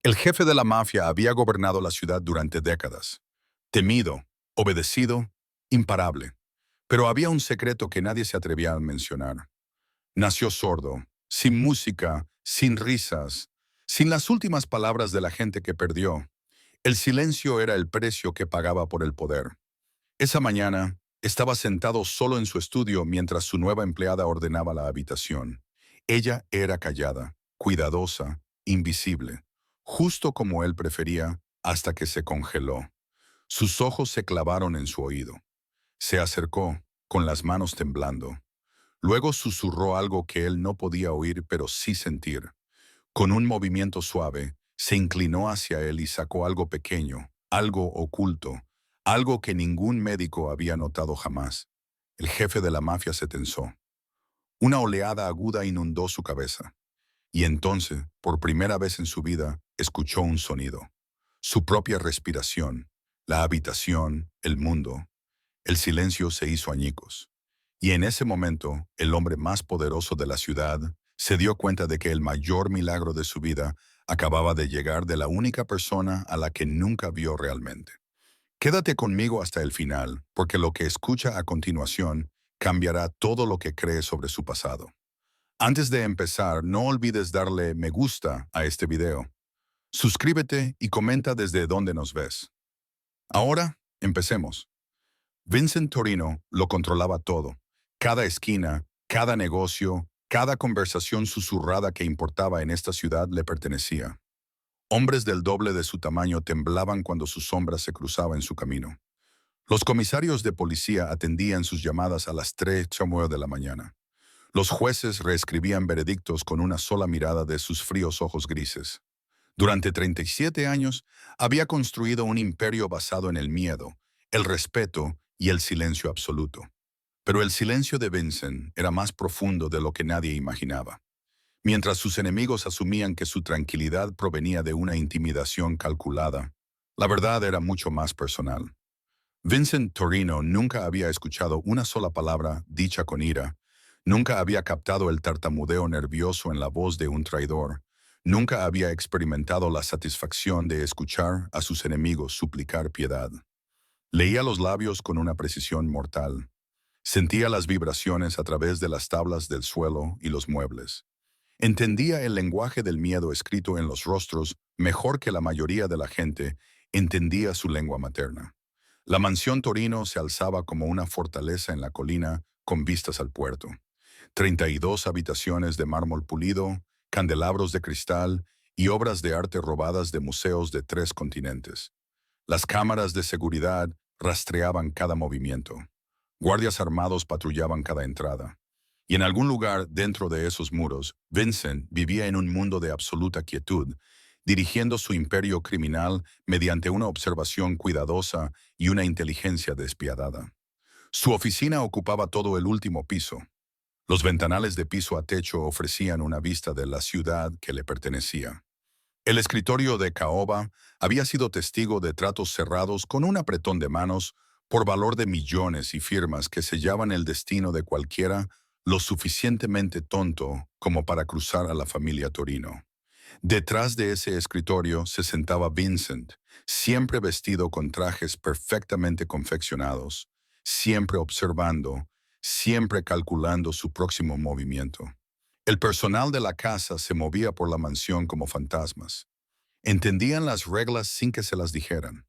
El jefe de la mafia había gobernado la ciudad durante décadas. Temido, obedecido, imparable. Pero había un secreto que nadie se atrevía a mencionar. Nació sordo, sin música, sin risas, sin las últimas palabras de la gente que perdió. El silencio era el precio que pagaba por el poder. Esa mañana, estaba sentado solo en su estudio mientras su nueva empleada ordenaba la habitación. Ella era callada, cuidadosa, invisible, justo como él prefería, hasta que se congeló. Sus ojos se clavaron en su oído. Se acercó, con las manos temblando. Luego susurró algo que él no podía oír pero sí sentir. Con un movimiento suave, se inclinó hacia él y sacó algo pequeño, algo oculto, algo que ningún médico había notado jamás. El jefe de la mafia se tensó. Una oleada aguda inundó su cabeza. Y entonces, por primera vez en su vida, escuchó un sonido. Su propia respiración, la habitación, el mundo. El silencio se hizo añicos. Y en ese momento, el hombre más poderoso de la ciudad se dio cuenta de que el mayor milagro de su vida acababa de llegar de la única persona a la que nunca vio realmente. Quédate conmigo hasta el final, porque lo que escucha a continuación cambiará todo lo que crees sobre su pasado. Antes de empezar, no olvides darle me gusta a este video. Suscríbete y comenta desde dónde nos ves. Ahora, empecemos. Vincent Torino lo controlaba todo. Cada esquina, cada negocio, cada conversación susurrada que importaba en esta ciudad le pertenecía. Hombres del doble de su tamaño temblaban cuando su sombra se cruzaba en su camino. Los comisarios de policía atendían sus llamadas a las 3:09 de la mañana. Los jueces reescribían veredictos con una sola mirada de sus fríos ojos grises. Durante 37 años, había construido un imperio basado en el miedo, el respeto y el silencio absoluto. Pero el silencio de Vincent era más profundo de lo que nadie imaginaba. Mientras sus enemigos asumían que su tranquilidad provenía de una intimidación calculada, la verdad era mucho más personal. Vincent Torino nunca había escuchado una sola palabra dicha con ira, nunca había captado el tartamudeo nervioso en la voz de un traidor, nunca había experimentado la satisfacción de escuchar a sus enemigos suplicar piedad. Leía los labios con una precisión mortal. Sentía las vibraciones a través de las tablas del suelo y los muebles. Entendía el lenguaje del miedo escrito en los rostros mejor que la mayoría de la gente entendía su lengua materna. La mansión Torino se alzaba como una fortaleza en la colina con vistas al puerto. 32 habitaciones de mármol pulido, candelabros de cristal y obras de arte robadas de museos de 3 continentes. Las cámaras de seguridad rastreaban cada movimiento. Guardias armados patrullaban cada entrada. Y en algún lugar dentro de esos muros, Vincent vivía en un mundo de absoluta quietud, dirigiendo su imperio criminal mediante una observación cuidadosa y una inteligencia despiadada. Su oficina ocupaba todo el último piso. Los ventanales de piso a techo ofrecían una vista de la ciudad que le pertenecía. El escritorio de Caoba había sido testigo de tratos cerrados con un apretón de manos por valor de millones y firmas que sellaban el destino de cualquiera lo suficientemente tonto como para cruzar a la familia Torino. Detrás de ese escritorio se sentaba Vincent, siempre vestido con trajes perfectamente confeccionados, siempre observando, siempre calculando su próximo movimiento. El personal de la casa se movía por la mansión como fantasmas. Entendían las reglas sin que se las dijeran,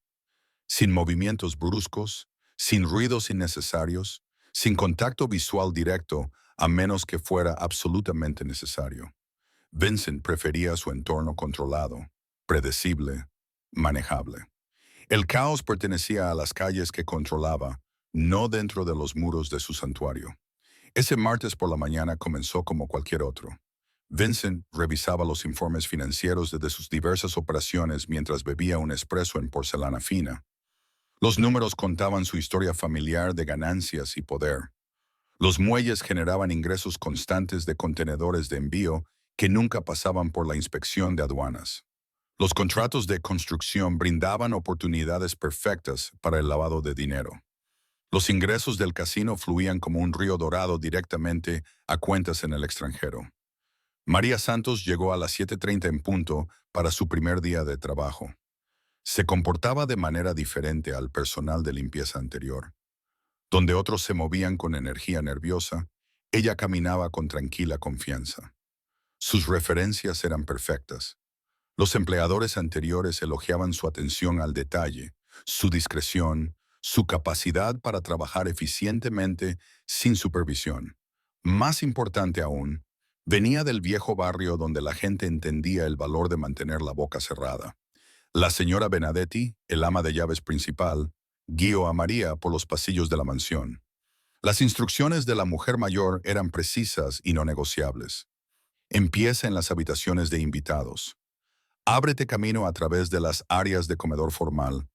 sin movimientos bruscos, sin ruidos innecesarios, sin contacto visual directo, a menos que fuera absolutamente necesario. Vincent prefería su entorno controlado, predecible, manejable. El caos pertenecía a las calles que controlaba, no dentro de los muros de su santuario. Ese martes por la mañana comenzó como cualquier otro. Vincent revisaba los informes financieros de sus diversas operaciones mientras bebía un espresso en porcelana fina. Los números contaban su historia familiar de ganancias y poder. Los muelles generaban ingresos constantes de contenedores de envío que nunca pasaban por la inspección de aduanas. Los contratos de construcción brindaban oportunidades perfectas para el lavado de dinero. Los ingresos del casino fluían como un río dorado directamente a cuentas en el extranjero. María Santos llegó a las 7:30 en punto para su primer día de trabajo. Se comportaba de manera diferente al personal de limpieza anterior. Donde otros se movían con energía nerviosa, ella caminaba con tranquila confianza. Sus referencias eran perfectas. Los empleadores anteriores elogiaban su atención al detalle, su discreción, su capacidad para trabajar eficientemente sin supervisión. Más importante aún, venía del viejo barrio donde la gente entendía el valor de mantener la boca cerrada. La señora Benedetti, el ama de llaves principal, guió a María por los pasillos de la mansión. Las instrucciones de la mujer mayor eran precisas y no negociables. Empieza en las habitaciones de invitados. Ábrete camino a través de las áreas de comedor formal.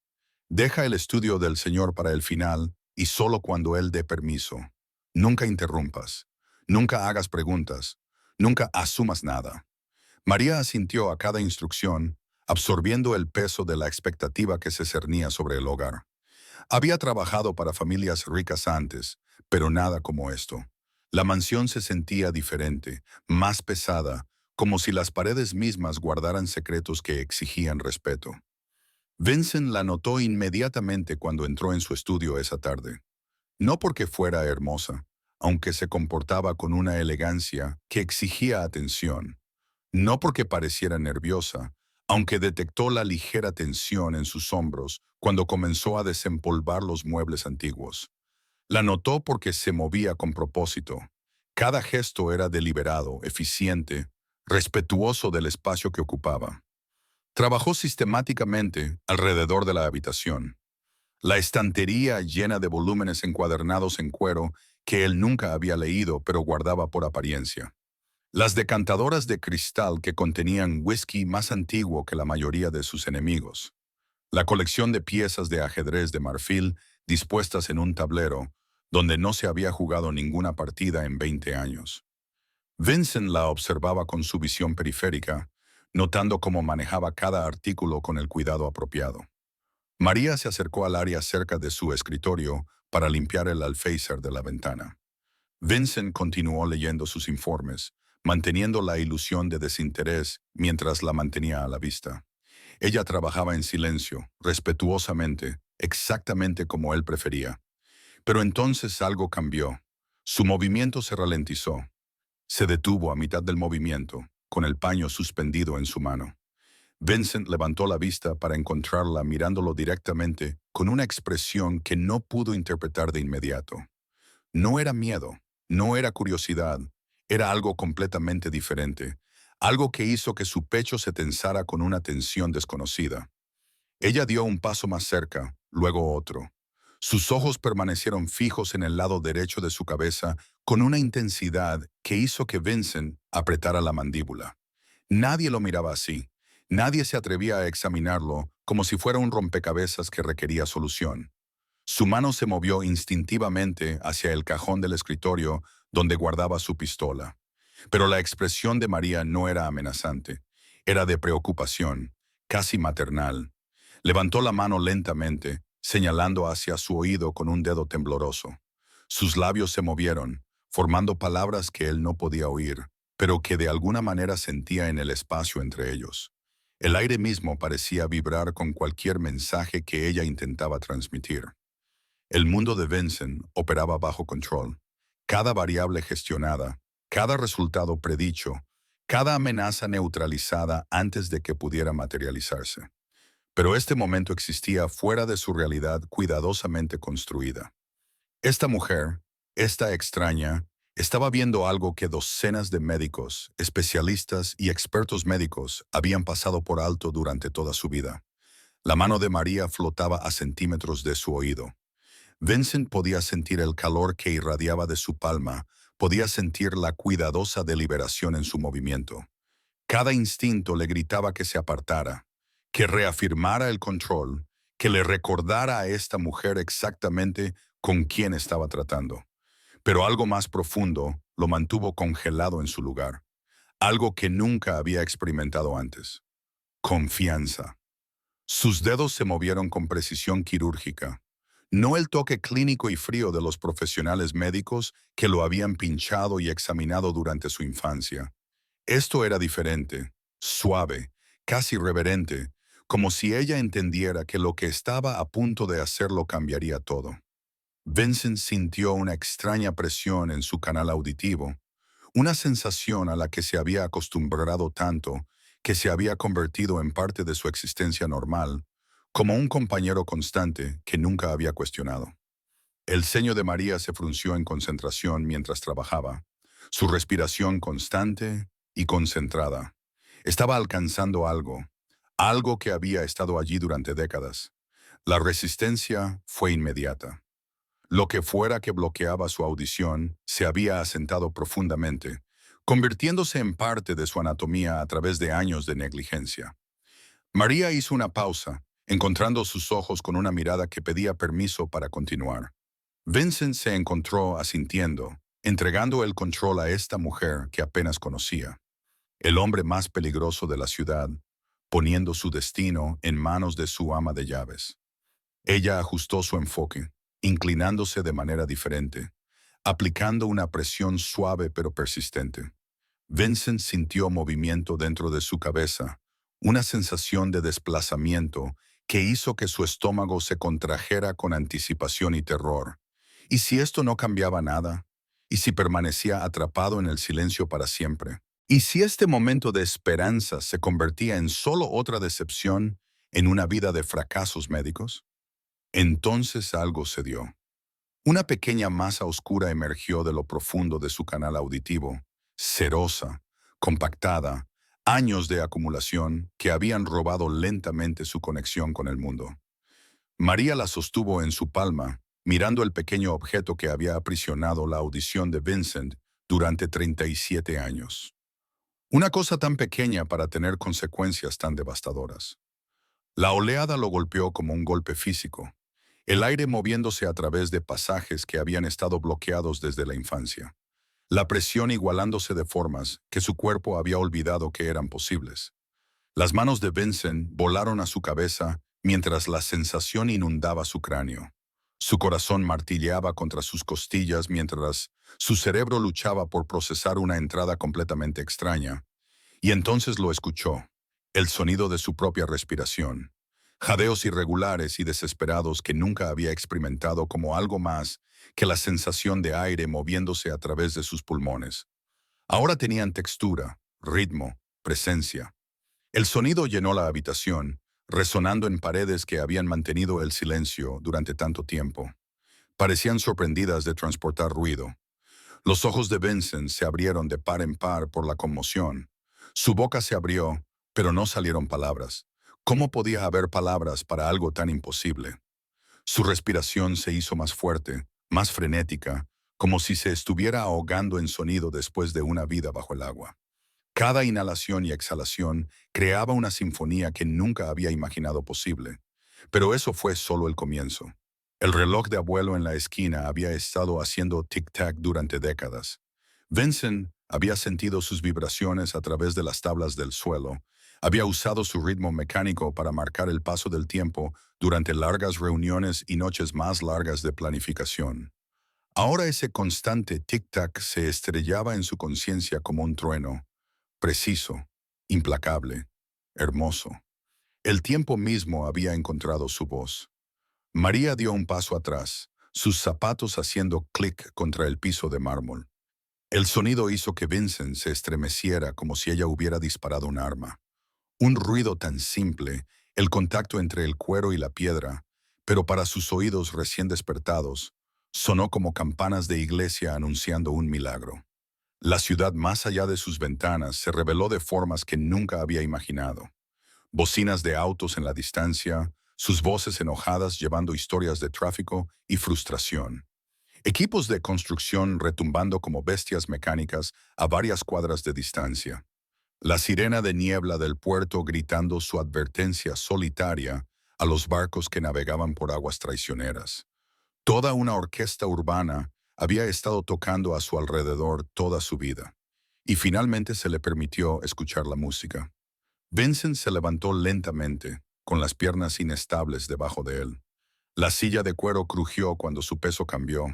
Deja el estudio del señor para el final y solo cuando él dé permiso. Nunca interrumpas. Nunca hagas preguntas. Nunca asumas nada. María asintió a cada instrucción, absorbiendo el peso de la expectativa que se cernía sobre el hogar. Había trabajado para familias ricas antes, pero nada como esto. La mansión se sentía diferente, más pesada, como si las paredes mismas guardaran secretos que exigían respeto. Vincent la notó inmediatamente cuando entró en su estudio esa tarde. No porque fuera hermosa, aunque se comportaba con una elegancia que exigía atención. No porque pareciera nerviosa, aunque detectó la ligera tensión en sus hombros cuando comenzó a desempolvar los muebles antiguos. La notó porque se movía con propósito. Cada gesto era deliberado, eficiente, respetuoso del espacio que ocupaba. Trabajó sistemáticamente alrededor de la habitación. La estantería llena de volúmenes encuadernados en cuero que él nunca había leído pero guardaba por apariencia. Las decantadoras de cristal que contenían whisky más antiguo que la mayoría de sus enemigos. La colección de piezas de ajedrez de marfil dispuestas en un tablero, donde no se había jugado ninguna partida en 20 años. Vincent la observaba con su visión periférica, notando cómo manejaba cada artículo con el cuidado apropiado. María se acercó al área cerca de su escritorio para limpiar el alféizar de la ventana. Vincent continuó leyendo sus informes, manteniendo la ilusión de desinterés mientras la mantenía a la vista. Ella trabajaba en silencio, respetuosamente, exactamente como él prefería. Pero entonces algo cambió. Su movimiento se ralentizó. Se detuvo a mitad del movimiento, con el paño suspendido en su mano. Vincent levantó la vista para encontrarla mirándolo directamente con una expresión que no pudo interpretar de inmediato. No era miedo, no era curiosidad, era algo completamente diferente, algo que hizo que su pecho se tensara con una tensión desconocida. Ella dio un paso más cerca, luego otro. Sus ojos permanecieron fijos en el lado derecho de su cabeza con una intensidad que hizo que Vincent apretara la mandíbula. Nadie lo miraba así. Nadie se atrevía a examinarlo como si fuera un rompecabezas que requería solución. Su mano se movió instintivamente hacia el cajón del escritorio donde guardaba su pistola. Pero la expresión de María no era amenazante. Era de preocupación, casi maternal. Levantó la mano lentamente, señalando hacia su oído con un dedo tembloroso. Sus labios se movieron, formando palabras que él no podía oír, pero que de alguna manera sentía en el espacio entre ellos. El aire mismo parecía vibrar con cualquier mensaje que ella intentaba transmitir. El mundo de Vincent operaba bajo control. Cada variable gestionada, cada resultado predicho, cada amenaza neutralizada antes de que pudiera materializarse. Pero este momento existía fuera de su realidad cuidadosamente construida. Esta mujer, esta extraña, estaba viendo algo que docenas de médicos, especialistas y expertos médicos habían pasado por alto durante toda su vida. La mano de María flotaba a centímetros de su oído. Vincent podía sentir el calor que irradiaba de su palma, podía sentir la cuidadosa deliberación en su movimiento. Cada instinto le gritaba que se apartara, que reafirmara el control, que le recordara a esta mujer exactamente con quién estaba tratando. Pero algo más profundo lo mantuvo congelado en su lugar, algo que nunca había experimentado antes. Confianza. Sus dedos se movieron con precisión quirúrgica. No el toque clínico y frío de los profesionales médicos que lo habían pinchado y examinado durante su infancia. Esto era diferente, suave, casi reverente, como si ella entendiera que lo que estaba a punto de hacerlo cambiaría todo. Vincent sintió una extraña presión en su canal auditivo, una sensación a la que se había acostumbrado tanto que se había convertido en parte de su existencia normal, como un compañero constante que nunca había cuestionado. El ceño de María se frunció en concentración mientras trabajaba, su respiración constante y concentrada. Estaba alcanzando algo, algo que había estado allí durante décadas. La resistencia fue inmediata. Lo que fuera que bloqueaba su audición se había asentado profundamente, convirtiéndose en parte de su anatomía a través de años de negligencia. María hizo una pausa, encontrando sus ojos con una mirada que pedía permiso para continuar. Vincent se encontró asintiendo, entregando el control a esta mujer que apenas conocía, el hombre más peligroso de la ciudad, poniendo su destino en manos de su ama de llaves. Ella ajustó su enfoque, inclinándose de manera diferente, aplicando una presión suave pero persistente. Vincent sintió movimiento dentro de su cabeza, una sensación de desplazamiento que hizo que su estómago se contrajera con anticipación y terror. ¿Y si esto no cambiaba nada? ¿Y si permanecía atrapado en el silencio para siempre? ¿Y si este momento de esperanza se convertía en solo otra decepción en una vida de fracasos médicos? Entonces algo se dio. Una pequeña masa oscura emergió de lo profundo de su canal auditivo, cerosa, compactada, años de acumulación que habían robado lentamente su conexión con el mundo. María la sostuvo en su palma, mirando el pequeño objeto que había aprisionado la audición de Vincent durante 37 años. Una cosa tan pequeña para tener consecuencias tan devastadoras. La oleada lo golpeó como un golpe físico, el aire moviéndose a través de pasajes que habían estado bloqueados desde la infancia, la presión igualándose de formas que su cuerpo había olvidado que eran posibles. Las manos de Vincent volaron a su cabeza mientras la sensación inundaba su cráneo. Su corazón martilleaba contra sus costillas mientras su cerebro luchaba por procesar una entrada completamente extraña. Y entonces lo escuchó, el sonido de su propia respiración. Jadeos irregulares y desesperados que nunca había experimentado como algo más que la sensación de aire moviéndose a través de sus pulmones. Ahora tenían textura, ritmo, presencia. El sonido llenó la habitación, resonando en paredes que habían mantenido el silencio durante tanto tiempo. Parecían sorprendidas de transportar ruido. Los ojos de Vincent se abrieron de par en par por la conmoción. Su boca se abrió, pero no salieron palabras. ¿Cómo podía haber palabras para algo tan imposible? Su respiración se hizo más fuerte, más frenética, como si se estuviera ahogando en sonido después de una vida bajo el agua. Cada inhalación y exhalación creaba una sinfonía que nunca había imaginado posible. Pero eso fue solo el comienzo. El reloj de abuelo en la esquina había estado haciendo tic-tac durante décadas. Vincent había sentido sus vibraciones a través de las tablas del suelo. Había usado su ritmo mecánico para marcar el paso del tiempo durante largas reuniones y noches más largas de planificación. Ahora ese constante tic-tac se estrellaba en su conciencia como un trueno, preciso, implacable, hermoso. El tiempo mismo había encontrado su voz. María dio un paso atrás, sus zapatos haciendo clic contra el piso de mármol. El sonido hizo que Vincent se estremeciera como si ella hubiera disparado un arma. Un ruido tan simple, el contacto entre el cuero y la piedra, pero para sus oídos recién despertados, sonó como campanas de iglesia anunciando un milagro. La ciudad más allá de sus ventanas se reveló de formas que nunca había imaginado. Bocinas de autos en la distancia, sus voces enojadas llevando historias de tráfico y frustración. Equipos de construcción retumbando como bestias mecánicas a varias cuadras de distancia. La sirena de niebla del puerto gritando su advertencia solitaria a los barcos que navegaban por aguas traicioneras. Toda una orquesta urbana había estado tocando a su alrededor toda su vida, y finalmente se le permitió escuchar la música. Vincent se levantó lentamente, con las piernas inestables debajo de él. La silla de cuero crujió cuando su peso cambió,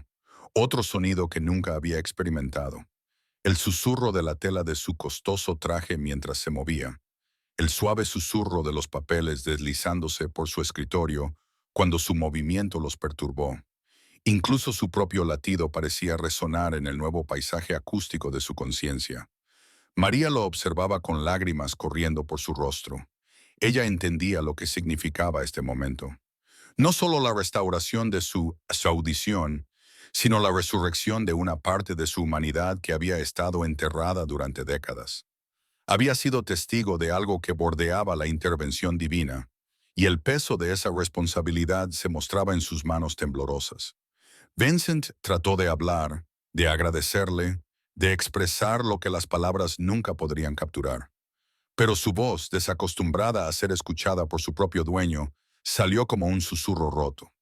otro sonido que nunca había experimentado. El susurro de la tela de su costoso traje mientras se movía, el suave susurro de los papeles deslizándose por su escritorio cuando su movimiento los perturbó. Incluso su propio latido parecía resonar en el nuevo paisaje acústico de su conciencia. María lo observaba con lágrimas corriendo por su rostro. Ella entendía lo que significaba este momento. No solo la restauración de su audición, sino la resurrección de una parte de su humanidad que había estado enterrada durante décadas. Había sido testigo de algo que bordeaba la intervención divina, y el peso de esa responsabilidad se mostraba en sus manos temblorosas. Vincent trató de hablar, de agradecerle, de expresar lo que las palabras nunca podrían capturar. Pero su voz, desacostumbrada a ser escuchada por su propio dueño, salió como un susurro roto.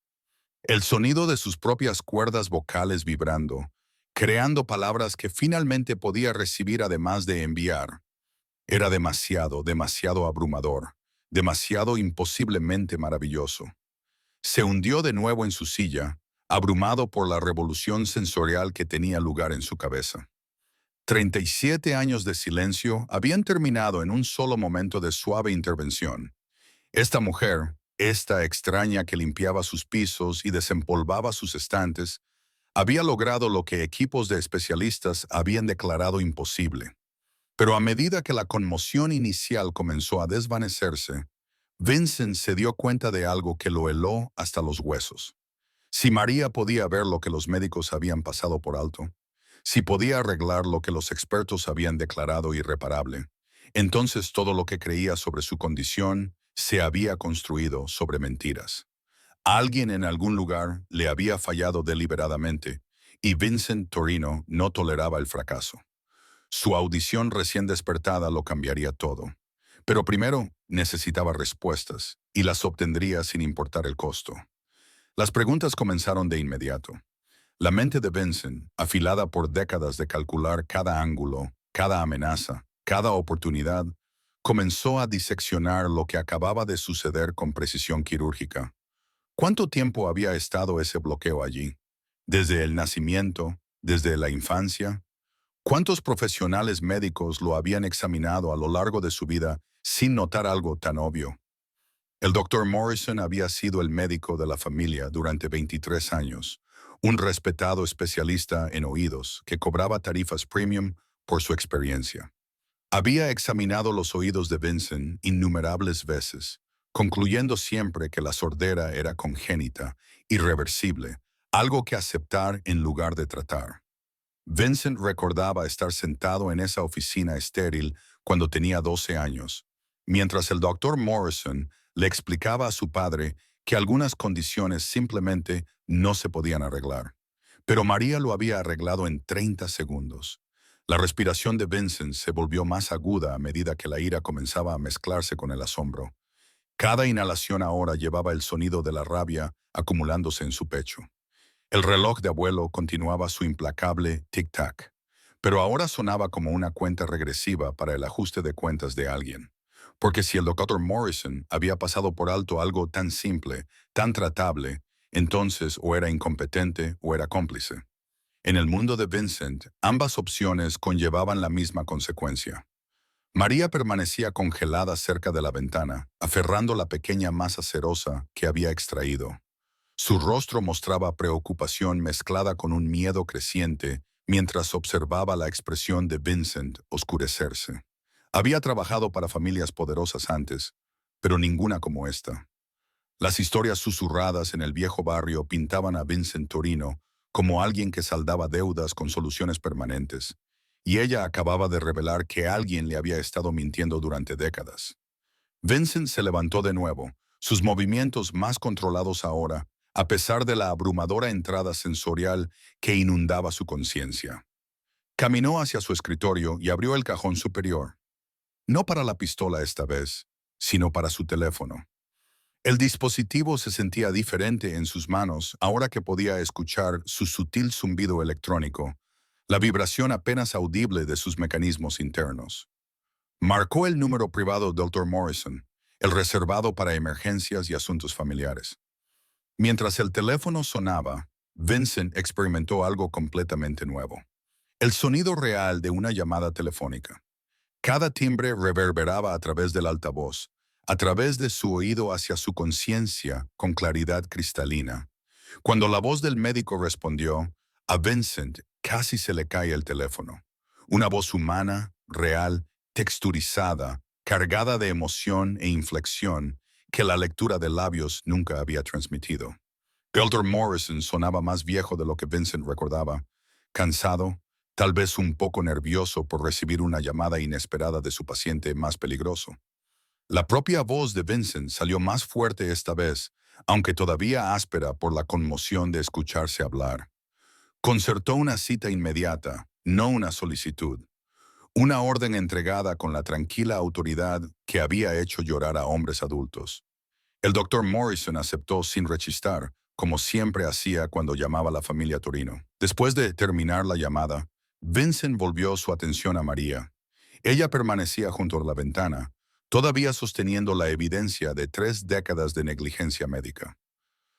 El sonido de sus propias cuerdas vocales vibrando, creando palabras que finalmente podía recibir además de enviar, era demasiado, demasiado abrumador, demasiado imposiblemente maravilloso. Se hundió de nuevo en su silla, abrumado por la revolución sensorial que tenía lugar en su cabeza. 37 años de silencio habían terminado en un solo momento de suave intervención. Esta mujer, esta extraña que limpiaba sus pisos y desempolvaba sus estantes, había logrado lo que equipos de especialistas habían declarado imposible. Pero a medida que la conmoción inicial comenzó a desvanecerse, Vincent se dio cuenta de algo que lo heló hasta los huesos. Si María podía ver lo que los médicos habían pasado por alto, si podía arreglar lo que los expertos habían declarado irreparable, entonces todo lo que creía sobre su condición se había construido sobre mentiras. Alguien en algún lugar le había fallado deliberadamente, y Vincent Torino no toleraba el fracaso. Su audición recién despertada lo cambiaría todo. Pero primero necesitaba respuestas, y las obtendría sin importar el costo. Las preguntas comenzaron de inmediato. La mente de Vincent, afilada por décadas de calcular cada ángulo, cada amenaza, cada oportunidad, comenzó a diseccionar lo que acababa de suceder con precisión quirúrgica. ¿Cuánto tiempo había estado ese bloqueo allí? ¿Desde el nacimiento? ¿Desde la infancia? ¿Cuántos profesionales médicos lo habían examinado a lo largo de su vida sin notar algo tan obvio? El doctor Morrison había sido el médico de la familia durante 23 años, un respetado especialista en oídos que cobraba tarifas premium por su experiencia. Había examinado los oídos de Vincent innumerables veces, concluyendo siempre que la sordera era congénita, irreversible, algo que aceptar en lugar de tratar. Vincent recordaba estar sentado en esa oficina estéril cuando tenía 12 años, mientras el doctor Morrison le explicaba a su padre que algunas condiciones simplemente no se podían arreglar. Pero María lo había arreglado en 30 segundos. La respiración de Vincent se volvió más aguda a medida que la ira comenzaba a mezclarse con el asombro. Cada inhalación ahora llevaba el sonido de la rabia acumulándose en su pecho. El reloj de abuelo continuaba su implacable tic-tac, pero ahora sonaba como una cuenta regresiva para el ajuste de cuentas de alguien. Porque si el doctor Morrison había pasado por alto algo tan simple, tan tratable, entonces o era incompetente o era cómplice. En el mundo de Vincent, ambas opciones conllevaban la misma consecuencia. María permanecía congelada cerca de la ventana, aferrando la pequeña masa cerosa que había extraído. Su rostro mostraba preocupación mezclada con un miedo creciente mientras observaba la expresión de Vincent oscurecerse. Había trabajado para familias poderosas antes, pero ninguna como esta. Las historias susurradas en el viejo barrio pintaban a Vincent Torino como alguien que saldaba deudas con soluciones permanentes, y ella acababa de revelar que alguien le había estado mintiendo durante décadas. Vincent se levantó de nuevo, sus movimientos más controlados ahora, a pesar de la abrumadora entrada sensorial que inundaba su conciencia. Caminó hacia su escritorio y abrió el cajón superior. No para la pistola esta vez, sino para su teléfono. El dispositivo se sentía diferente en sus manos ahora que podía escuchar su sutil zumbido electrónico, la vibración apenas audible de sus mecanismos internos. Marcó el número privado del Dr. Morrison, el reservado para emergencias y asuntos familiares. Mientras el teléfono sonaba, Vincent experimentó algo completamente nuevo. El sonido real de una llamada telefónica. Cada timbre reverberaba a través del altavoz, a través de su oído hacia su conciencia con claridad cristalina. Cuando la voz del médico respondió, a Vincent casi se le cae el teléfono. Una voz humana, real, texturizada, cargada de emoción e inflexión que la lectura de labios nunca había transmitido. Elder Morrison sonaba más viejo de lo que Vincent recordaba, cansado, tal vez un poco nervioso por recibir una llamada inesperada de su paciente más peligroso. La propia voz de Vincent salió más fuerte esta vez, aunque todavía áspera por la conmoción de escucharse hablar. Concertó una cita inmediata, no una solicitud. Una orden entregada con la tranquila autoridad que había hecho llorar a hombres adultos. El doctor Morrison aceptó sin rechistar, como siempre hacía cuando llamaba a la familia Torino. Después de terminar la llamada, Vincent volvió su atención a María. Ella permanecía junto a la ventana, todavía sosteniendo la evidencia de 3 décadas de negligencia médica.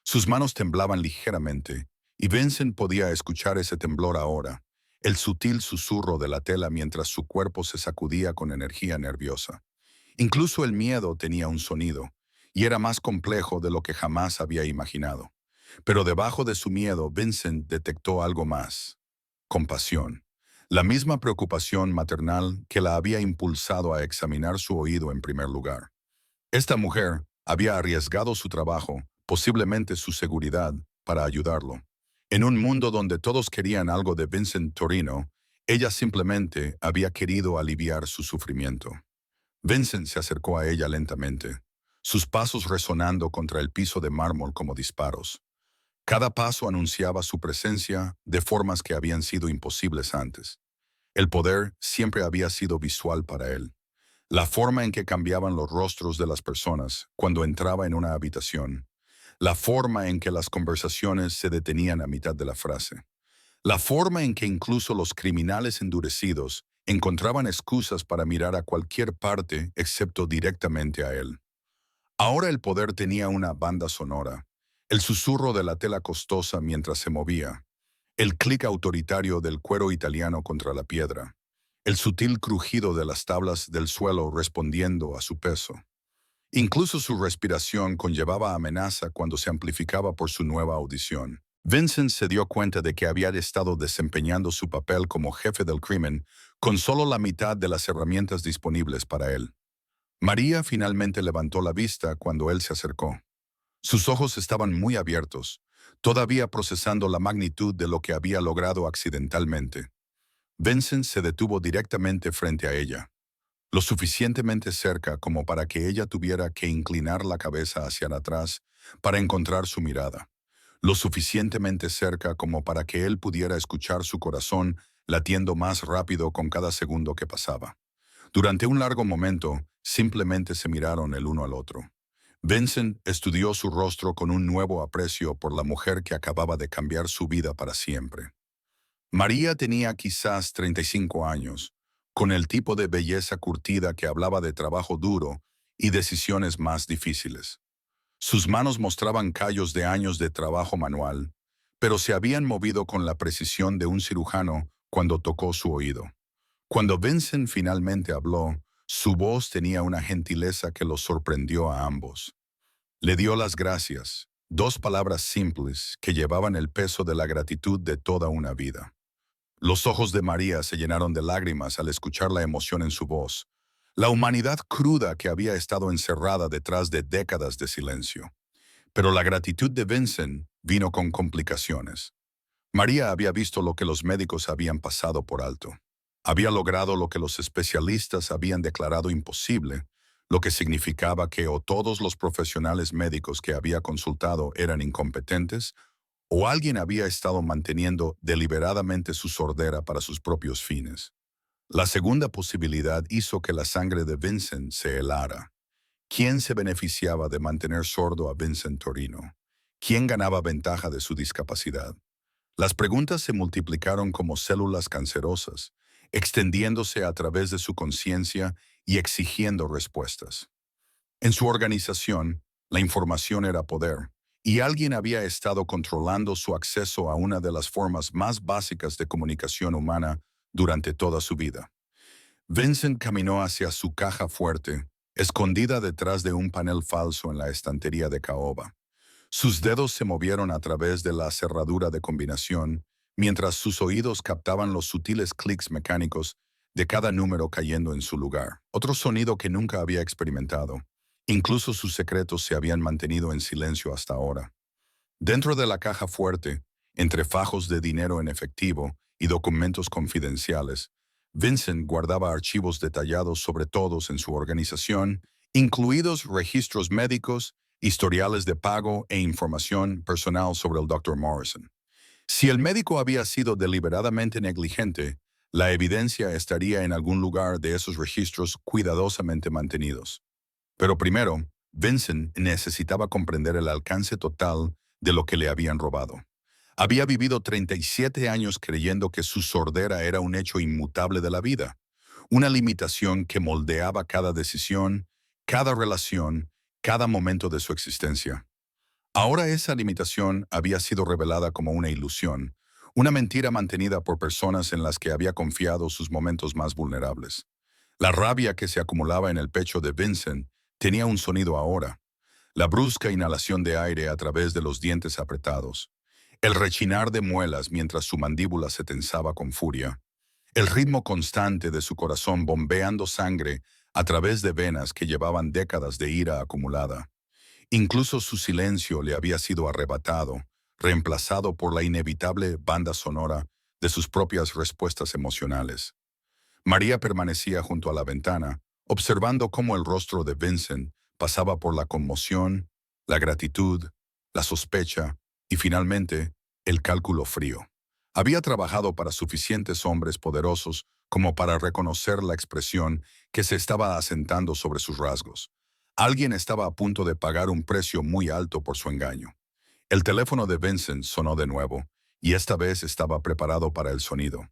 Sus manos temblaban ligeramente, y Vincent podía escuchar ese temblor ahora, el sutil susurro de la tela mientras su cuerpo se sacudía con energía nerviosa. Incluso el miedo tenía un sonido, y era más complejo de lo que jamás había imaginado. Pero debajo de su miedo, Vincent detectó algo más: compasión. La misma preocupación maternal que la había impulsado a examinar su oído en primer lugar. Esta mujer había arriesgado su trabajo, posiblemente su seguridad, para ayudarlo. En un mundo donde todos querían algo de Vincent Torino, ella simplemente había querido aliviar su sufrimiento. Vincent se acercó a ella lentamente, sus pasos resonando contra el piso de mármol como disparos. Cada paso anunciaba su presencia de formas que habían sido imposibles antes. El poder siempre había sido visual para él. La forma en que cambiaban los rostros de las personas cuando entraba en una habitación. La forma en que las conversaciones se detenían a mitad de la frase. La forma en que incluso los criminales endurecidos encontraban excusas para mirar a cualquier parte excepto directamente a él. Ahora el poder tenía una banda sonora, el susurro de la tela costosa mientras se movía, el clic autoritario del cuero italiano contra la piedra, el sutil crujido de las tablas del suelo respondiendo a su peso. Incluso su respiración conllevaba amenaza cuando se amplificaba por su nueva audición. Vincent se dio cuenta de que había estado desempeñando su papel como jefe del crimen con solo la mitad de las herramientas disponibles para él. María finalmente levantó la vista cuando él se acercó. Sus ojos estaban muy abiertos, todavía procesando la magnitud de lo que había logrado accidentalmente. Vincent se detuvo directamente frente a ella, lo suficientemente cerca como para que ella tuviera que inclinar la cabeza hacia atrás para encontrar su mirada, lo suficientemente cerca como para que él pudiera escuchar su corazón latiendo más rápido con cada segundo que pasaba. Durante un largo momento, simplemente se miraron el uno al otro. Vincent estudió su rostro con un nuevo aprecio por la mujer que acababa de cambiar su vida para siempre. María tenía quizás 35 años, con el tipo de belleza curtida que hablaba de trabajo duro y decisiones más difíciles. Sus manos mostraban callos de años de trabajo manual, pero se habían movido con la precisión de un cirujano cuando tocó su oído. Cuando Vincent finalmente habló, su voz tenía una gentileza que los sorprendió a ambos. Le dio las gracias, 2 palabras simples que llevaban el peso de la gratitud de toda una vida. Los ojos de María se llenaron de lágrimas al escuchar la emoción en su voz, la humanidad cruda que había estado encerrada detrás de décadas de silencio. Pero la gratitud de Vincent vino con complicaciones. María había visto lo que los médicos habían pasado por alto. Había logrado lo que los especialistas habían declarado imposible, lo que significaba que o todos los profesionales médicos que había consultado eran incompetentes, o alguien había estado manteniendo deliberadamente su sordera para sus propios fines. La segunda posibilidad hizo que la sangre de Vincent se helara. ¿Quién se beneficiaba de mantener sordo a Vincent Torino? ¿Quién ganaba ventaja de su discapacidad? Las preguntas se multiplicaron como células cancerosas, extendiéndose a través de su conciencia y exigiendo respuestas. En su organización, la información era poder, y alguien había estado controlando su acceso a una de las formas más básicas de comunicación humana durante toda su vida. Vincent caminó hacia su caja fuerte, escondida detrás de un panel falso en la estantería de caoba. Sus dedos se movieron a través de la cerradura de combinación, mientras sus oídos captaban los sutiles clics mecánicos de cada número cayendo en su lugar. Otro sonido que nunca había experimentado. Incluso sus secretos se habían mantenido en silencio hasta ahora. Dentro de la caja fuerte, entre fajos de dinero en efectivo y documentos confidenciales, Vincent guardaba archivos detallados sobre todos en su organización, incluidos registros médicos, historiales de pago e información personal sobre el Dr. Morrison. Si el médico había sido deliberadamente negligente, la evidencia estaría en algún lugar de esos registros cuidadosamente mantenidos. Pero primero, Vincent necesitaba comprender el alcance total de lo que le habían robado. Había vivido 37 años creyendo que su sordera era un hecho inmutable de la vida, una limitación que moldeaba cada decisión, cada relación, cada momento de su existencia. Ahora esa limitación había sido revelada como una ilusión, una mentira mantenida por personas en las que había confiado sus momentos más vulnerables. La rabia que se acumulaba en el pecho de Vincent tenía un sonido ahora, la brusca inhalación de aire a través de los dientes apretados, el rechinar de muelas mientras su mandíbula se tensaba con furia, el ritmo constante de su corazón bombeando sangre a través de venas que llevaban décadas de ira acumulada. Incluso su silencio le había sido arrebatado, reemplazado por la inevitable banda sonora de sus propias respuestas emocionales. María permanecía junto a la ventana, observando cómo el rostro de Vincent pasaba por la conmoción, la gratitud, la sospecha y finalmente el cálculo frío. Había trabajado para suficientes hombres poderosos como para reconocer la expresión que se estaba asentando sobre sus rasgos. Alguien estaba a punto de pagar un precio muy alto por su engaño. El teléfono de Vincent sonó de nuevo, y esta vez estaba preparado para el sonido.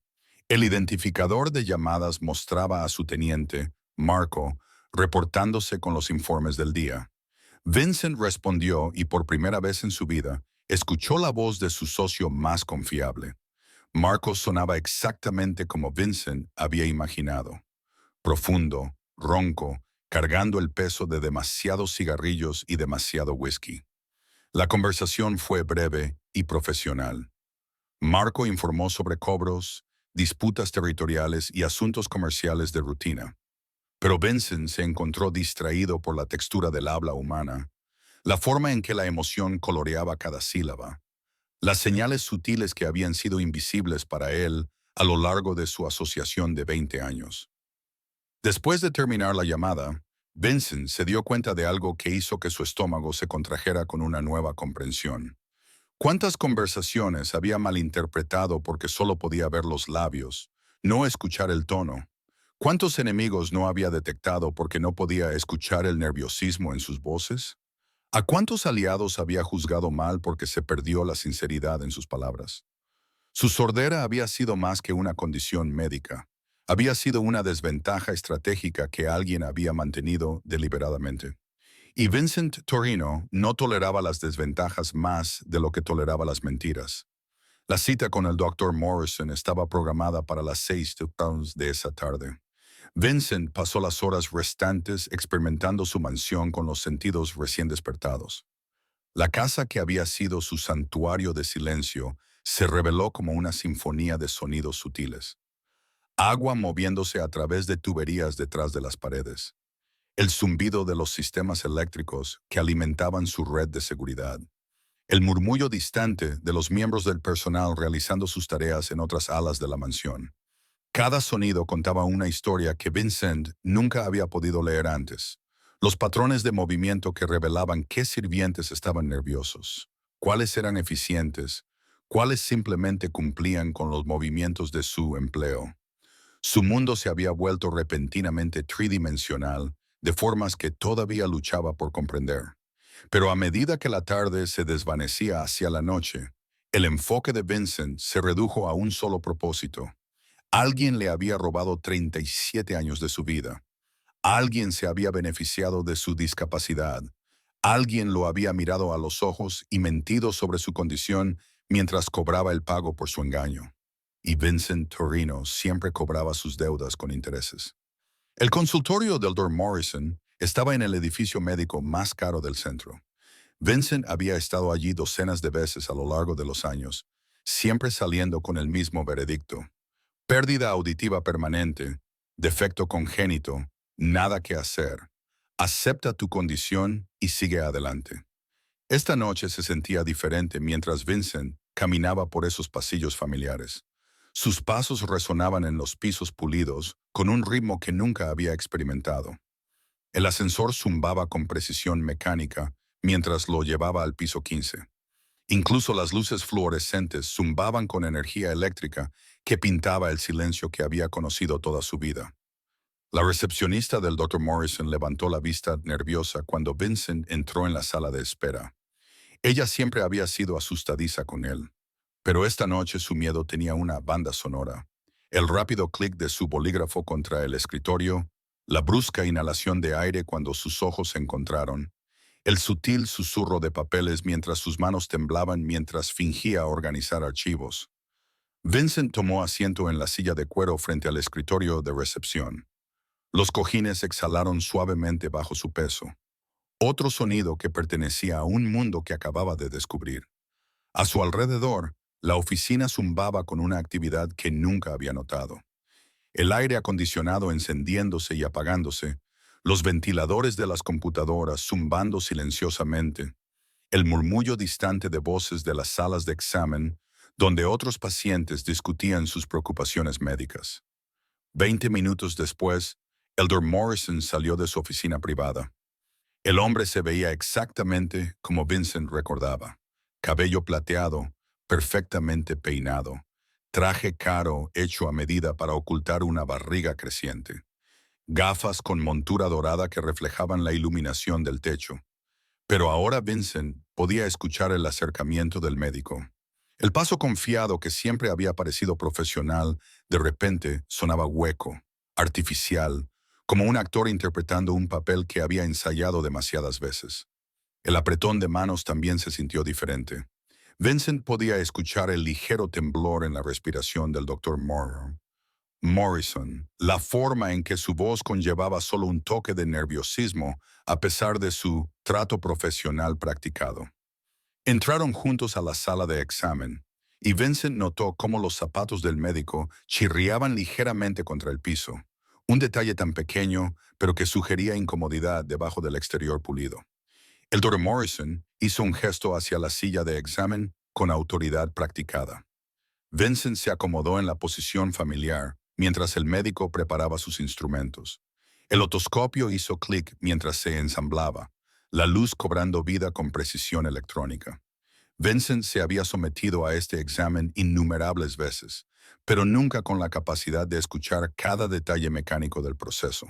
El identificador de llamadas mostraba a su teniente, Marco, reportándose con los informes del día. Vincent respondió y por primera vez en su vida, escuchó la voz de su socio más confiable. Marco sonaba exactamente como Vincent había imaginado. Profundo, ronco, cargando el peso de demasiados cigarrillos y demasiado whisky. La conversación fue breve y profesional. Marco informó sobre cobros, disputas territoriales y asuntos comerciales de rutina. Pero Vincent se encontró distraído por la textura del habla humana, la forma en que la emoción coloreaba cada sílaba, las señales sutiles que habían sido invisibles para él a lo largo de su asociación de 20 años. Después de terminar la llamada, Vincent se dio cuenta de algo que hizo que su estómago se contrajera con una nueva comprensión. ¿Cuántas conversaciones había malinterpretado porque solo podía ver los labios, no escuchar el tono? ¿Cuántos enemigos no había detectado porque no podía escuchar el nerviosismo en sus voces? ¿A cuántos aliados había juzgado mal porque se perdió la sinceridad en sus palabras? Su sordera había sido más que una condición médica. Había sido una desventaja estratégica que alguien había mantenido deliberadamente. Y Vincent Torino no toleraba las desventajas más de lo que toleraba las mentiras. La cita con el Dr. Morrison estaba programada para las 6 de esa tarde. Vincent pasó las horas restantes experimentando su mansión con los sentidos recién despertados. La casa que había sido su santuario de silencio se reveló como una sinfonía de sonidos sutiles. Agua moviéndose a través de tuberías detrás de las paredes. El zumbido de los sistemas eléctricos que alimentaban su red de seguridad. El murmullo distante de los miembros del personal realizando sus tareas en otras alas de la mansión. Cada sonido contaba una historia que Vincent nunca había podido leer antes. Los patrones de movimiento que revelaban qué sirvientes estaban nerviosos, cuáles eran eficientes, cuáles simplemente cumplían con los movimientos de su empleo. Su mundo se había vuelto repentinamente tridimensional, de formas que todavía luchaba por comprender. Pero a medida que la tarde se desvanecía hacia la noche, el enfoque de Vincent se redujo a un solo propósito. Alguien le había robado 37 años de su vida. Alguien se había beneficiado de su discapacidad. Alguien lo había mirado a los ojos y mentido sobre su condición mientras cobraba el pago por su engaño. y Vincent Torrino siempre cobraba sus deudas con intereses. El consultorio del Dr. Morrison estaba en el edificio médico más caro del centro. Vincent había estado allí docenas de veces a lo largo de los años, siempre saliendo con el mismo veredicto. Pérdida auditiva permanente, defecto congénito, nada que hacer. Acepta tu condición y sigue adelante. Esta noche se sentía diferente mientras Vincent caminaba por esos pasillos familiares. Sus pasos resonaban en los pisos pulidos con un ritmo que nunca había experimentado. El ascensor zumbaba con precisión mecánica mientras lo llevaba al piso 15. Incluso las luces fluorescentes zumbaban con energía eléctrica que pintaba el silencio que había conocido toda su vida. La recepcionista del Dr. Morrison levantó la vista nerviosa cuando Vincent entró en la sala de espera. Ella siempre había sido asustadiza con él, pero esta noche su miedo tenía una banda sonora. El rápido clic de su bolígrafo contra el escritorio, la brusca inhalación de aire cuando sus ojos se encontraron, el sutil susurro de papeles mientras sus manos temblaban mientras fingía organizar archivos. Vincent tomó asiento en la silla de cuero frente al escritorio de recepción. Los cojines exhalaron suavemente bajo su peso. Otro sonido que pertenecía a un mundo que acababa de descubrir. A su alrededor, la oficina zumbaba con una actividad que nunca había notado. El aire acondicionado encendiéndose y apagándose, los ventiladores de las computadoras zumbando silenciosamente, el murmullo distante de voces de las salas de examen, donde otros pacientes discutían sus preocupaciones médicas. 20 minutos después, Elder Morrison salió de su oficina privada. El hombre se veía exactamente como Vincent recordaba. Cabello plateado, perfectamente peinado. Traje caro hecho a medida para ocultar una barriga creciente. Gafas con montura dorada que reflejaban la iluminación del techo. Pero ahora Vincent podía escuchar el acercamiento del médico. El paso confiado que siempre había parecido profesional, de repente sonaba hueco, artificial, como un actor interpretando un papel que había ensayado demasiadas veces. El apretón de manos también se sintió diferente. Vincent podía escuchar el ligero temblor en la respiración del Dr. Morrison, la forma en que su voz conllevaba solo un toque de nerviosismo a pesar de su trato profesional practicado. Entraron juntos a la sala de examen, y Vincent notó cómo los zapatos del médico chirriaban ligeramente contra el piso, un detalle tan pequeño, pero que sugería incomodidad debajo del exterior pulido. El Dr. Morrison hizo un gesto hacia la silla de examen con autoridad practicada. Vincent se acomodó en la posición familiar mientras el médico preparaba sus instrumentos. El otoscopio hizo clic mientras se ensamblaba, la luz cobrando vida con precisión electrónica. Vincent se había sometido a este examen innumerables veces, pero nunca con la capacidad de escuchar cada detalle mecánico del proceso.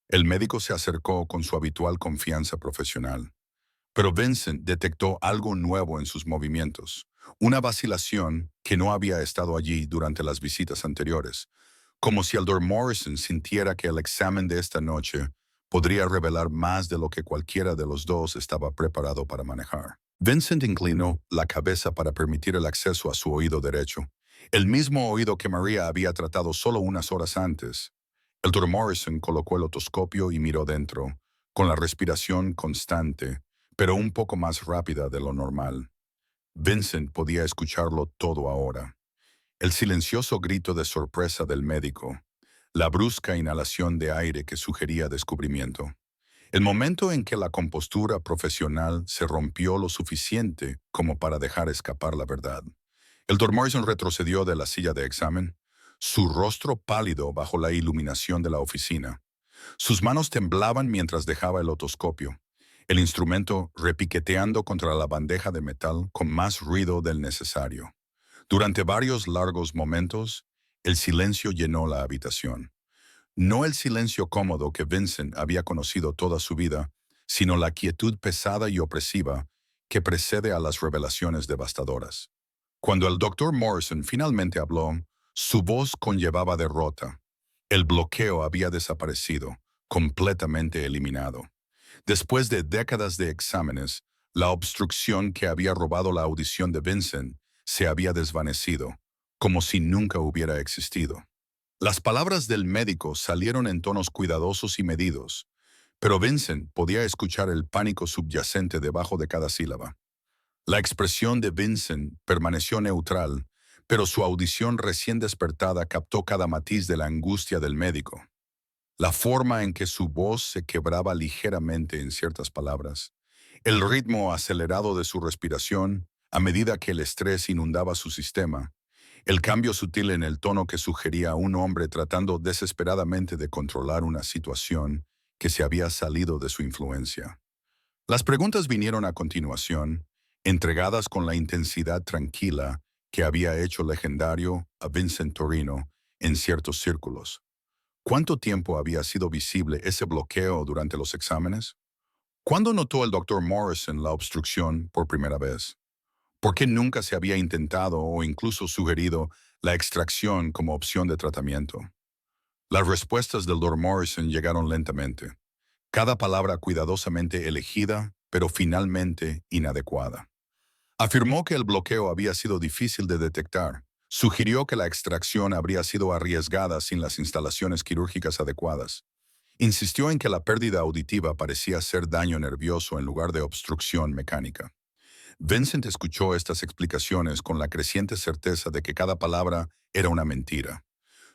El médico se acercó con su habitual confianza profesional, pero Vincent detectó algo nuevo en sus movimientos, una vacilación que no había estado allí durante las visitas anteriores, como si el Dr. Morrison sintiera que el examen de esta noche podría revelar más de lo que cualquiera de los dos estaba preparado para manejar. Vincent inclinó la cabeza para permitir el acceso a su oído derecho, el mismo oído que María había tratado solo unas horas antes. El Dr. Morrison colocó el otoscopio y miró dentro, con la respiración constante, pero un poco más rápida de lo normal. Vincent podía escucharlo todo ahora. El silencioso grito de sorpresa del médico, la brusca inhalación de aire que sugería descubrimiento. El momento en que la compostura profesional se rompió lo suficiente como para dejar escapar la verdad. El Dr. Morrison retrocedió de la silla de examen, su rostro pálido bajo la iluminación de la oficina. Sus manos temblaban mientras dejaba el otoscopio, el instrumento repiqueteando contra la bandeja de metal con más ruido del necesario. Durante varios largos momentos, el silencio llenó la habitación. No el silencio cómodo que Vincent había conocido toda su vida, sino la quietud pesada y opresiva que precede a las revelaciones devastadoras. Cuando el Dr. Morrison finalmente habló, su voz conllevaba derrota. El bloqueo había desaparecido, completamente eliminado. Después de décadas de exámenes, la obstrucción que había robado la audición de Vincent se había desvanecido, como si nunca hubiera existido. Las palabras del médico salieron en tonos cuidadosos y medidos, pero Vincent podía escuchar el pánico subyacente debajo de cada sílaba. La expresión de Vincent permaneció neutral, pero su audición recién despertada captó cada matiz de la angustia del médico. La forma en que su voz se quebraba ligeramente en ciertas palabras, el ritmo acelerado de su respiración a medida que el estrés inundaba su sistema, el cambio sutil en el tono que sugería a un hombre tratando desesperadamente de controlar una situación que se había salido de su influencia. Las preguntas vinieron a continuación, entregadas con la intensidad tranquila que había hecho legendario a Vincent Torino en ciertos círculos. ¿Cuánto tiempo había sido visible ese bloqueo durante los exámenes? ¿Cuándo notó el doctor Morrison la obstrucción por primera vez? ¿Por qué nunca se había intentado o incluso sugerido la extracción como opción de tratamiento? Las respuestas del doctor Morrison llegaron lentamente, cada palabra cuidadosamente elegida, pero finalmente inadecuada. Afirmó que el bloqueo había sido difícil de detectar. Sugirió que la extracción habría sido arriesgada sin las instalaciones quirúrgicas adecuadas. Insistió en que la pérdida auditiva parecía ser daño nervioso en lugar de obstrucción mecánica. Vincent escuchó estas explicaciones con la creciente certeza de que cada palabra era una mentira.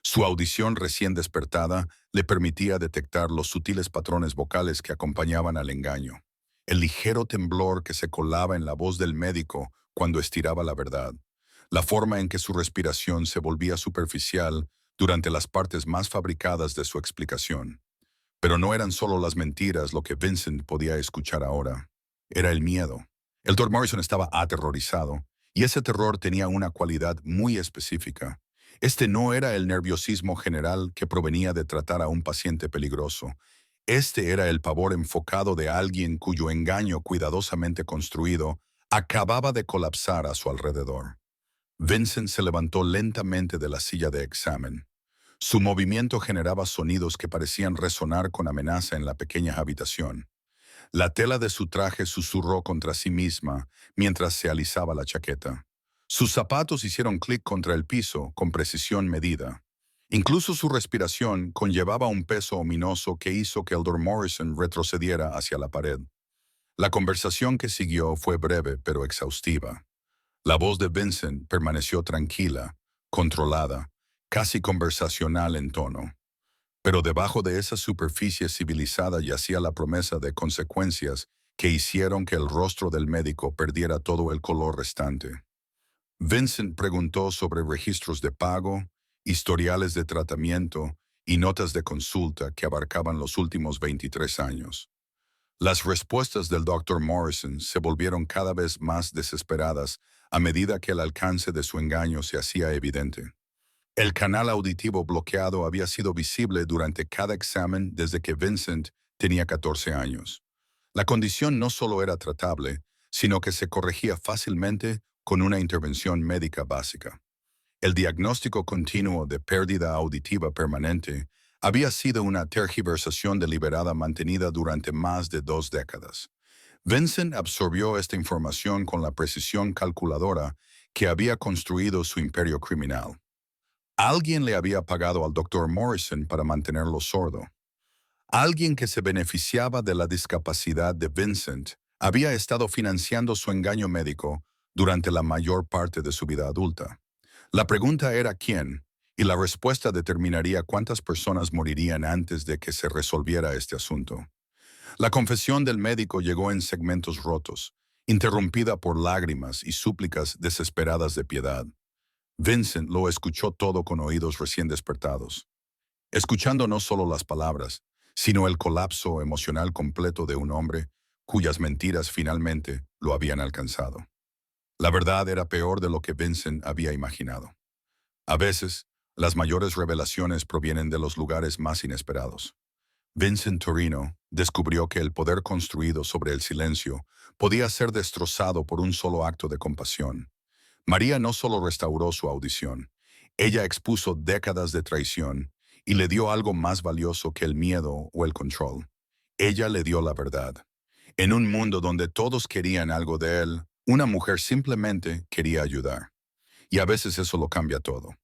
Su audición recién despertada le permitía detectar los sutiles patrones vocales que acompañaban al engaño, el ligero temblor que se colaba en la voz del médico cuando estiraba la verdad, la forma en que su respiración se volvía superficial durante las partes más fabricadas de su explicación. Pero no eran solo las mentiras lo que Vincent podía escuchar ahora. Era el miedo. El Dr. Morrison estaba aterrorizado, y ese terror tenía una cualidad muy específica. Este no era el nerviosismo general que provenía de tratar a un paciente peligroso. Este era el pavor enfocado de alguien cuyo engaño cuidadosamente construido acababa de colapsar a su alrededor. Vincent se levantó lentamente de la silla de examen. Su movimiento generaba sonidos que parecían resonar con amenaza en la pequeña habitación. La tela de su traje susurró contra sí misma mientras se alisaba la chaqueta. Sus zapatos hicieron clic contra el piso con precisión medida. Incluso su respiración conllevaba un peso ominoso que hizo que el Dr. Morrison retrocediera hacia la pared. La conversación que siguió fue breve pero exhaustiva. La voz de Vincent permaneció tranquila, controlada, casi conversacional en tono. Pero debajo de esa superficie civilizada yacía la promesa de consecuencias que hicieron que el rostro del médico perdiera todo el color restante. Vincent preguntó sobre registros de pago, historiales de tratamiento y notas de consulta que abarcaban los últimos 23 años. Las respuestas del Dr. Morrison se volvieron cada vez más desesperadas a medida que el alcance de su engaño se hacía evidente. El canal auditivo bloqueado había sido visible durante cada examen desde que Vincent tenía 14 años. La condición no solo era tratable, sino que se corregía fácilmente con una intervención médica básica. El diagnóstico continuo de pérdida auditiva permanente había sido una tergiversación deliberada mantenida durante más de 2 décadas. Vincent absorbió esta información con la precisión calculadora que había construido su imperio criminal. Alguien le había pagado al Dr. Morrison para mantenerlo sordo. Alguien que se beneficiaba de la discapacidad de Vincent había estado financiando su engaño médico durante la mayor parte de su vida adulta. La pregunta era quién, y la respuesta determinaría cuántas personas morirían antes de que se resolviera este asunto. La confesión del médico llegó en segmentos rotos, interrumpida por lágrimas y súplicas desesperadas de piedad. Vincent lo escuchó todo con oídos recién despertados, escuchando no solo las palabras, sino el colapso emocional completo de un hombre cuyas mentiras finalmente lo habían alcanzado. La verdad era peor de lo que Vincent había imaginado. A veces, las mayores revelaciones provienen de los lugares más inesperados. Vincent Torino descubrió que el poder construido sobre el silencio podía ser destrozado por un solo acto de compasión. María no solo restauró su audición, ella expuso décadas de traición y le dio algo más valioso que el miedo o el control. Ella le dio la verdad. En un mundo donde todos querían algo de él, una mujer simplemente quería ayudar. y a veces eso lo cambia todo.